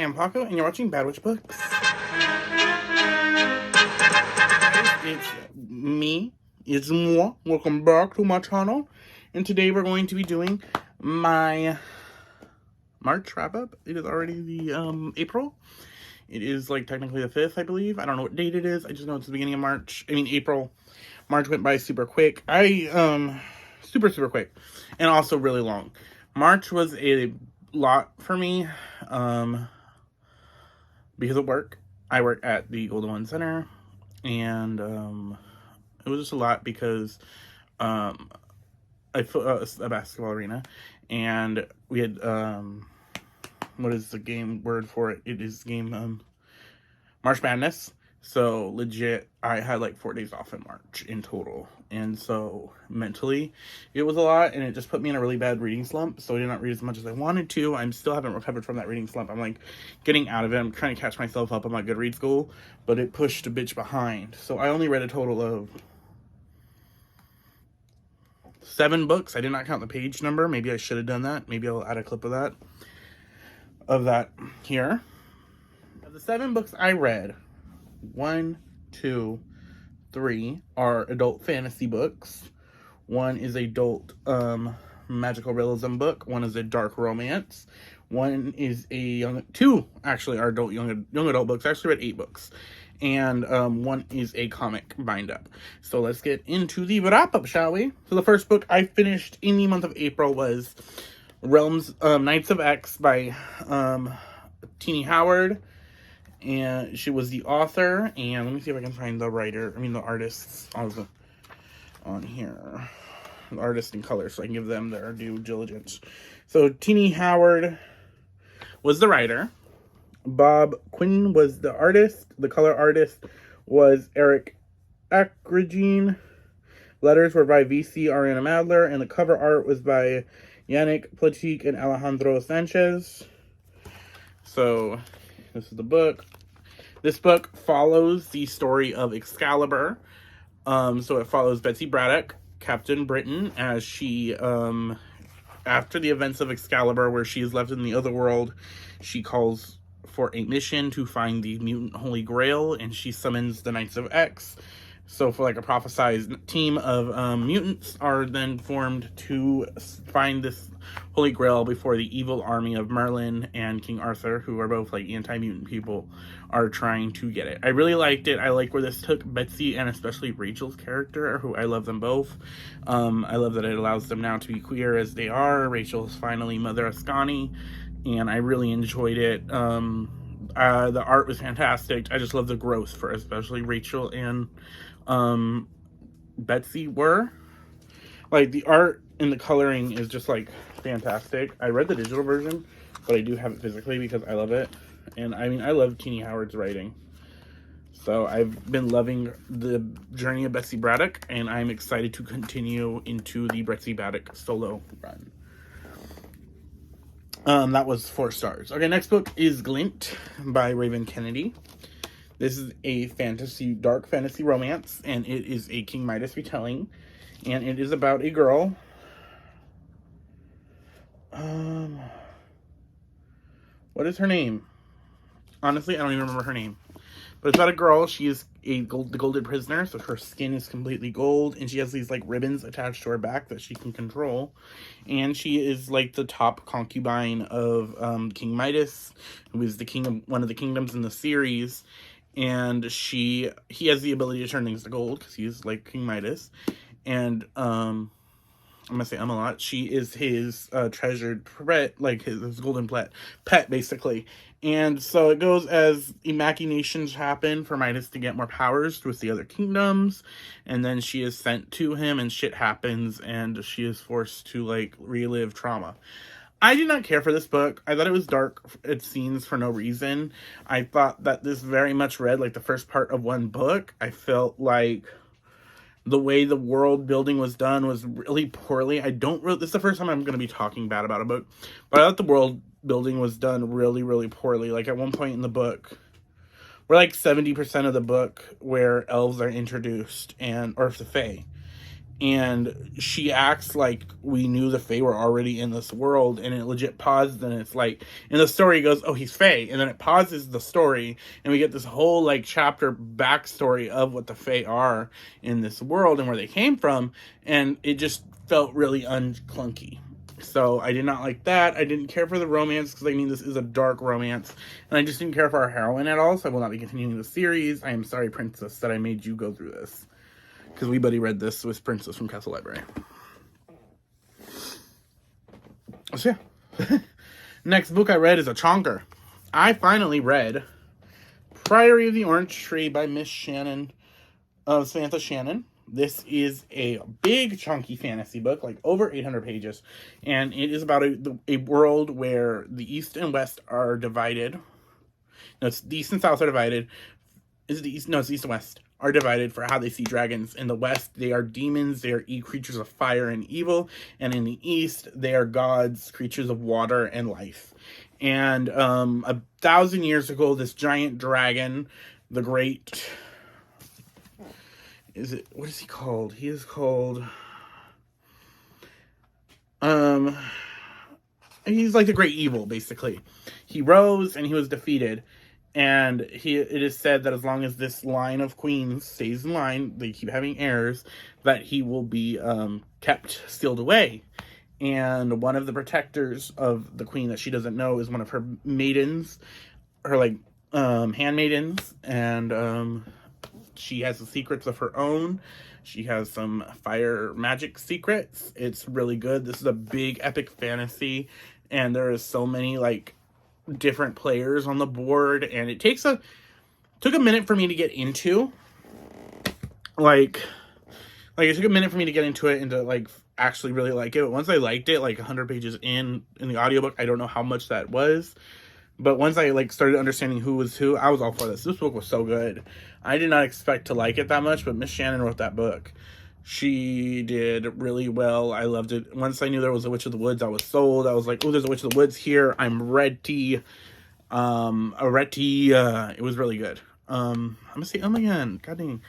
am Paco, and you're watching Bad Witch Books. It's me. It's moi. Welcome back to my channel. And today we're going to be doing my March wrap-up. It is already the, April. It is, like, technically the 5th, I believe. I don't know what date it is. I just know it's the beginning of March. I mean, April. March went by super quick. Super quick. And also really long. March was a lot for me, because of work. I work at the Golden One Center, and it was just a lot because I a basketball arena, and we had what is the game word for it? It is game March Madness. So legit, I had like 4 days off in March in total. And so mentally, it was a lot, and it just put me in a really bad reading slump. So I did not read as much as I wanted to. I still haven't recovered from that reading slump. I'm like getting out of it. I'm trying to catch myself up on my Goodreads goal, but it pushed a bitch behind. So I only read a total of 7 books. I did not count the page number. Maybe I should have done that. Maybe I'll add a clip of that here. Of the 7 books I read, 1, 2, 3 are adult fantasy books. 1 is adult magical realism book. 1 is a dark romance. 1 is a 2 actually are adult young adult books. I actually read 8 books. And 1 is a comic bind up. So let's get into the wrap up, shall we? So the first book I finished in the month of April was Knights of X by Tini Howard. And she was the author, and let me see if I can find the artists on here. The artist in color, so I can give them their due diligence. So, Tini Howard was the writer. Bob Quinn was the artist. The color artist was Eric Akrigine. Letters were by VC Ariana Madler, and the cover art was by Yannick Platique and Alejandro Sanchez. So, this is the book. This book follows the story of Excalibur. So it follows Betsy Braddock, Captain Britain, as she, after the events of Excalibur, where she is left in the other world, she calls for a mission to find the mutant Holy Grail, and she summons the Knights of X. So for like a prophesized team of mutants are then formed to find this Holy Grail before the evil army of Merlin and King Arthur, who are both like anti-mutant people, are trying to get it. I really liked it. I like where this took Betsy and especially Rachel's character, who I love them both. I love that it allows them now to be queer as they are. Rachel's finally Mother Ascani, and I really enjoyed it. The art was fantastic. I just love the growth for especially Rachel and Betsy were. Like, the art and the coloring is just, like, fantastic. I read the digital version, but I do have it physically because I love it. And, I mean, I love Tini Howard's writing. So, I've been loving the journey of Betsy Braddock, and I'm excited to continue into the Betsy Braddock solo run. That was 4 stars. Okay, next book is Glint by Raven Kennedy. This is a dark fantasy romance, and it is a King Midas retelling, and it is about a girl. What is her name? Honestly, I don't even remember her name. But it's about a girl. She is the golden prisoner, so her skin is completely gold, and she has these, like, ribbons attached to her back that she can control. And she is, like, the top concubine of King Midas, who is the king of one of the kingdoms in the series. And he has the ability to turn things to gold, because he's like King Midas. And, I'm going to say a lot. She is his treasured pet, like his golden pet, basically. And so it goes as machinations happen for Midas to get more powers with the other kingdoms. And then she is sent to him, and shit happens, and she is forced to, like, relive trauma. I did not care for this book. I thought it was dark at scenes for no reason. I thought that this very much read like the first part of one book. I felt like the way the world building was done was really poorly. This is the first time I'm going to be talking bad about a book, but I thought the world building was done really, really poorly. Like, at one point in the book, we're like 70% of the book where elves are introduced, or the Fae. and she acts like we knew the Fae were already in this world, and it legit paused, and it's like, in the story it goes, oh, he's Fae, and then it pauses the story, and we get this whole, like, chapter backstory of what the Fae are in this world, and where they came from, and it just felt really unclunky. So I did not like that. I didn't care for the romance, because I mean, this is a dark romance, and I just didn't care for our heroine at all, so I will not be continuing the series. I am sorry, Princess, that I made you go through this. Because we buddy read this with Princess from Castle Library. So yeah. Next book I read is a chonker. I finally read Priory of the Orange Tree by Miss Shannon, Samantha Shannon. This is a big, chunky fantasy book, like over 800 pages. And it is about a world where the East and West are divided. No, it's the East and South are divided. Is it the East? No, it's the East and West are divided for how they see dragons. In the West, they are demons. They are creatures of fire and evil. And in the East, they are gods, creatures of water and life. And 1,000 years ago, this giant dragon, the great... what is he called? He is called... he's like the great evil, basically. He rose and he was defeated. And it is said that as long as this line of queens stays in line, they keep having heirs, that he will be kept sealed away. And one of the protectors of the queen that she doesn't know is one of her maidens, her like handmaidens, and she has the secrets of her own. She has some fire magic secrets. It's really good. This is a big epic fantasy, and there is so many like different players on the board, and it took a minute for me to get into. Like it took a minute for me to get into it and to like actually really like it. But once I liked it, like 100 pages in the audiobook, I don't know how much that was. But once I like started understanding who was who, I was all for this. This book was so good. I did not expect to like it that much, but Miss Shannon wrote that book. She did really well. I loved it. Once I knew there was a Witch of the Woods, I was sold. I was like, oh, there's a Witch of the Woods here. I'm ready. It was really good. I'm gonna say again. God dang.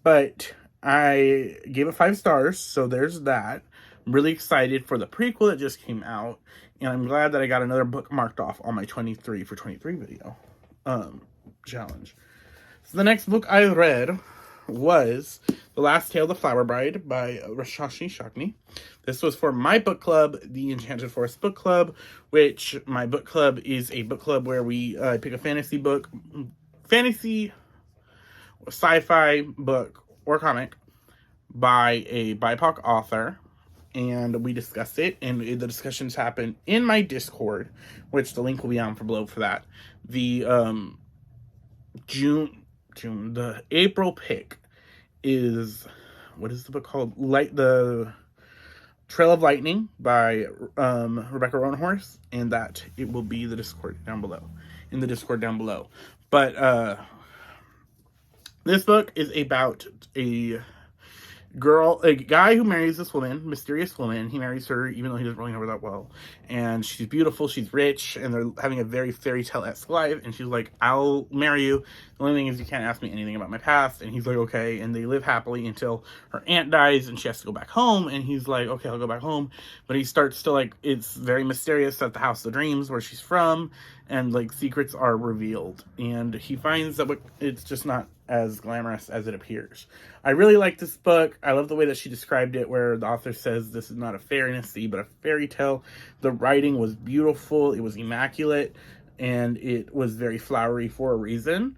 But I gave it 5 stars, so there's that. I'm really excited for the prequel that just came out, and I'm glad that I got another book marked off on my 23 for 23 video challenge. So the next book I read was The Last Tale of the Flower Bride by Roshani Chokshi. This was for my book club, the Enchanted Forest Book Club, which my book club is a book club where we pick a fantasy book, fantasy, sci-fi book, or comic by a BIPOC author, and we discuss it, and the discussions happen in my Discord, which the link will be down below for that. The the April pick is, what is the book called? The Trail of Lightning by Rebecca Roanhorse, and that it will be the Discord down below, in the Discord down below. But this book is about a guy who marries this woman, mysterious woman. He marries her even though he doesn't really know her that well. And she's beautiful, she's rich, and they're having a very fairy tale-esque life. And she's like, I'll marry you. The only thing is you can't ask me anything about my past. And he's like, okay. And they live happily until her aunt dies and she has to go back home. And he's like, okay, I'll go back home. But he starts to like, it's very mysterious at the House of Dreams where she's from. And like secrets are revealed. And he finds that it's just not as glamorous as it appears. I really like this book. I love the way that she described it, where the author says this is not a fantasy but a fairy tale. The writing was beautiful, it was immaculate, and it was very flowery for a reason.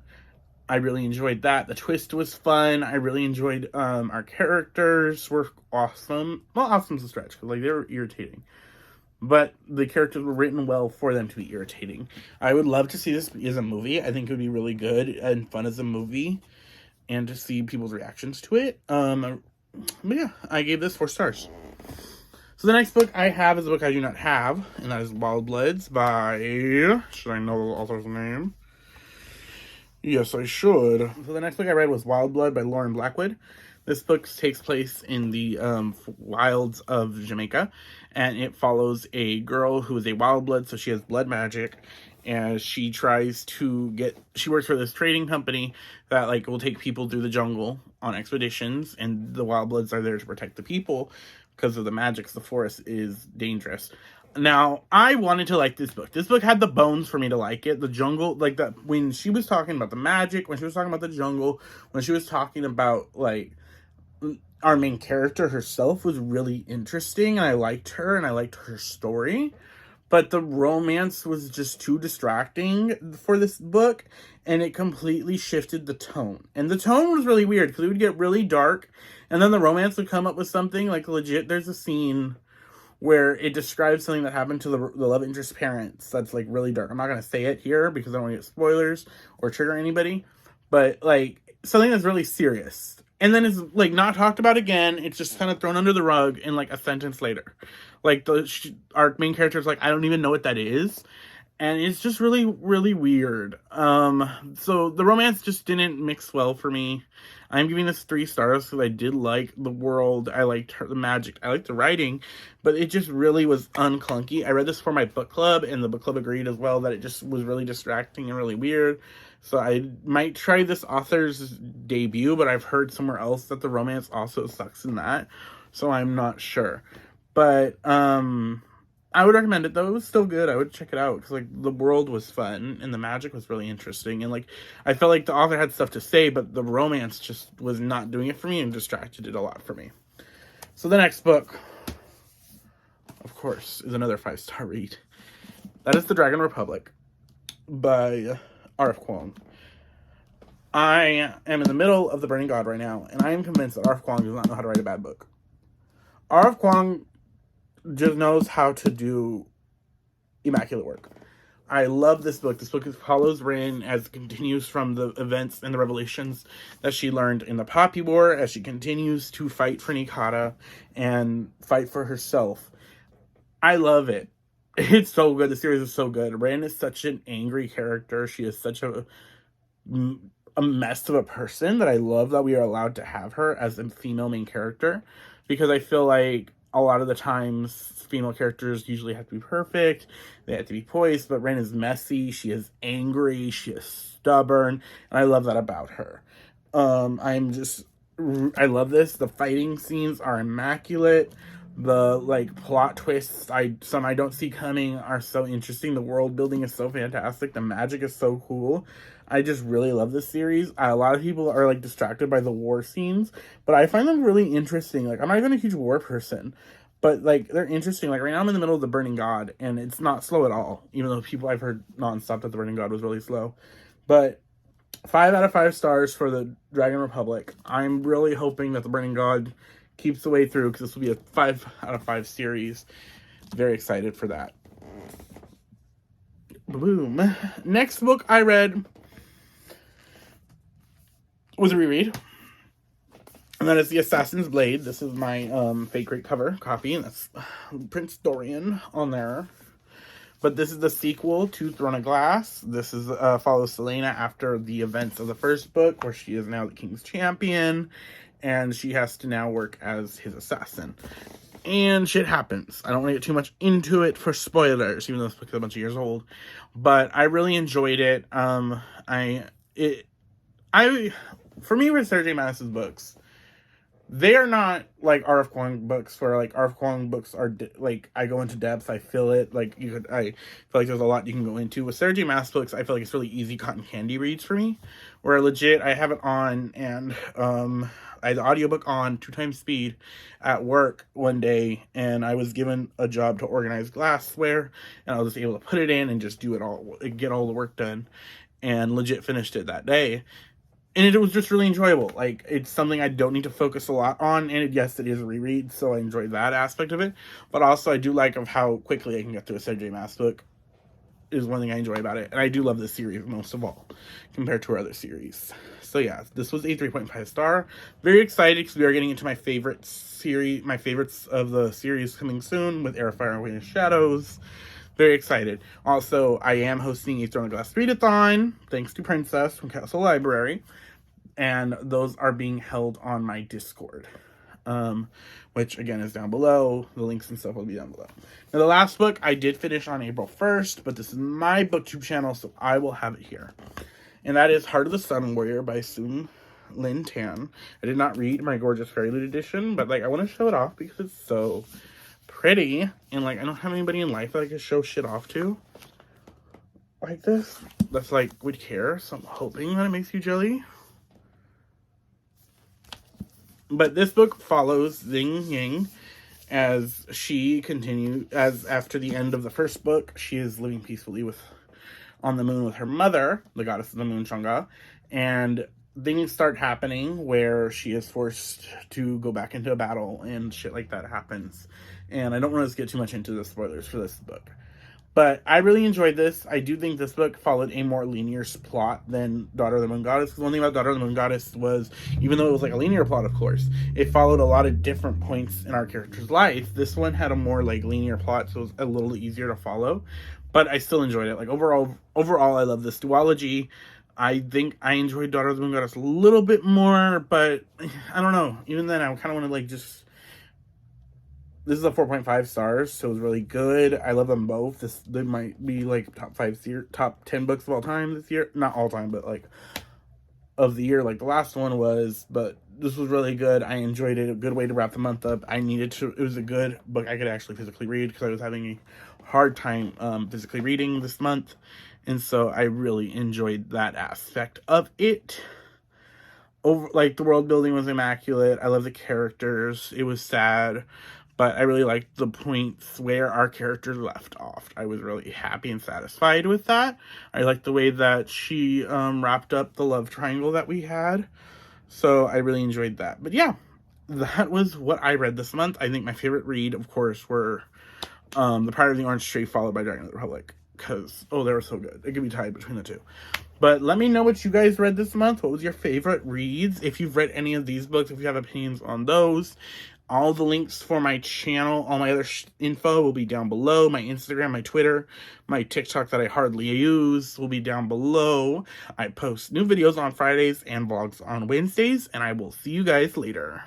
I really enjoyed that. The twist was fun. I really enjoyed our characters were awesome. Well, awesome's a stretch, because like they were irritating, but the characters were written well for them to be irritating. I would love to see this as a movie. I think it would be really good and fun as a movie, and to see people's reactions to it. But yeah, I gave this 4 stars. So the next book I have is a book I do not have, and that is Wildbloods by... Should I know the author's name? Yes, I should. So the next book I read was Wildblood by Lauren Blackwood. This book takes place in the wilds of Jamaica, and it follows a girl who is a wildblood, so she has blood magic, and she tries to she works for this trading company that like will take people through the jungle on expeditions, and the Wildbloods are there to protect the people because of the magic. The forest is dangerous. Now, I wanted to like this book. This book had the bones for me to like it. The jungle, like that, when she was talking about the magic, when she was talking about the jungle, when she was talking about like our main character herself was really interesting, and I liked her and I liked her story. But the romance was just too distracting for this book, and it completely shifted the tone. And the tone was really weird because it would get really dark, and then the romance would come up with something like legit. There's a scene where it describes something that happened to the love interest parents that's like really dark. I'm not gonna say it here because I don't want to get spoilers or trigger anybody, but like something that's really serious. And then it's like not talked about again. It's just kind of thrown under the rug in like a sentence later. Like our main character is like, I don't even know what that is. And it's just really, really weird. So the romance just didn't mix well for me. I'm giving this 3 stars because I did like the world. I liked the magic. I liked the writing, but it just really was unclunky. I read this for my book club, and the book club agreed as well that it just was really distracting and really weird. So I might try this author's debut, but I've heard somewhere else that the romance also sucks in that. So I'm not sure. But, I would recommend it, though. It was still good. I would check it out because, like, the world was fun and the magic was really interesting. And, like, I felt like the author had stuff to say, but the romance just was not doing it for me and distracted it a lot for me. So the next book, of course, is another 5-star read. That is The Dragon Republic by R.F. Kuang. I am in the middle of The Burning God right now, and I am convinced that R.F. Kuang does not know how to write a bad book. R.F. Kuang just knows how to do immaculate work. I love this book. This book follows Rin as it continues from the events and the revelations that she learned in the Poppy War, as she continues to fight for Nikata and fight for herself. I love it. It's so good. The series is so good. Rin is such an angry character. She is such a mess of a person that I love that we are allowed to have her as a female main character, because I feel like a lot of the times female characters usually have to be perfect, they have to be poised, but Ren is messy, she is angry, she is stubborn, and I love that about her. I love this. The fighting scenes are immaculate. The like plot twists some I don't see coming are so interesting. The world building is so fantastic. The magic is so cool. I just really love this series. A lot of people are like distracted by the war scenes, but I find them really interesting. Like, I'm not even a huge war person, but like they're interesting. Like right now I'm in the middle of The Burning God, and it's not slow at all, even though I've heard nonstop that The Burning God was really slow. But 5 out of 5 stars for The Dragon Republic. I'm really hoping that The Burning God keeps the way through, because this will be a 5 out of 5 series. Very excited for that. Boom. Next book I read was a reread, and that is The Assassin's Blade. This is my fake great cover copy, and that's Prince Dorian on there. But this is the sequel to Throne of Glass. This is follows Selena after the events of the first book, where she is now the king's champion, and she has to now work as his assassin. And shit happens. I don't want to get too much into it for spoilers, even though this book is a bunch of years old. But I really enjoyed it. For me, with Sergei Manis's books, they are not like R.F. Kuang books, where like R.F. Kuang books are like I go into depth, I feel it. Like I feel like there's a lot you can go into. With Sergei Manis books, I feel like it's really easy cotton candy reads for me, where legit I have it on, and I had the audiobook on 2 times speed at work one day, and I was given a job to organize glassware, and I was just able to put it in and just do it all, get all the work done, and legit finished it that day. And it was just really enjoyable. Like, it's something I don't need to focus a lot on. And yes, it is a reread, so I enjoy that aspect of it. But also, I do like of how quickly I can get through a Sergei Manis book. Is one thing I enjoy about it. And I do love this series most of all, compared to our other series. So yeah, this was a 3.5 star. Very excited, because we are getting into my favorites of the series coming soon, with Air, Fire, and Wind and Shadows. Very excited. Also, I am hosting a Throne of Glass readathon, thanks to Princess from Castle Library. And those are being held on my Discord. which again is down below. The links and stuff will be down below. Now, the last book I did finish on April 1st, but this is my booktube channel, so I will have it here. And that is Heart of the Sun Warrior by Lynn Tan. I did not read my gorgeous Fairyloot edition, but like I want to show it off because it's so pretty, and like I don't have anybody in life that I can show shit off to like this that's like would care, so I'm hoping that it makes you jelly. But this book follows Xing Ying as she continues, as after the end of the first book, she is living peacefully on the moon with her mother, the goddess of the moon, Chang'e, and things start happening where she is forced to go back into a battle and shit like that happens. And I don't want to get too much into the spoilers for this book. But I really enjoyed this. I do think this book followed a more linear plot than Daughter of the Moon Goddess. Because one thing about Daughter of the Moon Goddess was, even though it was like a linear plot, of course, it followed a lot of different points in our character's life. This one had a more like linear plot, so it was a little easier to follow. But I still enjoyed it. Like overall, I love this duology. I think I enjoyed Daughter of the Moon Goddess a little bit more, but I don't know. Even then, I kind of want to like just... This is a 4.5 stars, so it was really good. I love them both. They might be like top 10 books of all time this year. Not all time, but like of the year, like the last one was. But this was really good. I enjoyed it. A good way to wrap the month up. It was a good book I could actually physically read because I was having a hard time physically reading this month. And so I really enjoyed that aspect of it. Like the world building was immaculate. I love the characters. It was sad. But I really liked the points where our characters left off. I was really happy and satisfied with that. I liked the way that she wrapped up the love triangle that we had. So I really enjoyed that. But yeah, that was what I read this month. I think my favorite read, of course, were The Pride of the Orange Tree, followed by Dragon of the Republic. Because, oh, they were so good. It could be tied between the two. But let me know what you guys read this month. What was your favorite reads? If you've read any of these books, if you have opinions on those. All the links for my channel, all my other info will be down below. My Instagram, my Twitter, my TikTok that I hardly use will be down below. I post new videos on Fridays and vlogs on Wednesdays, and I will see you guys later.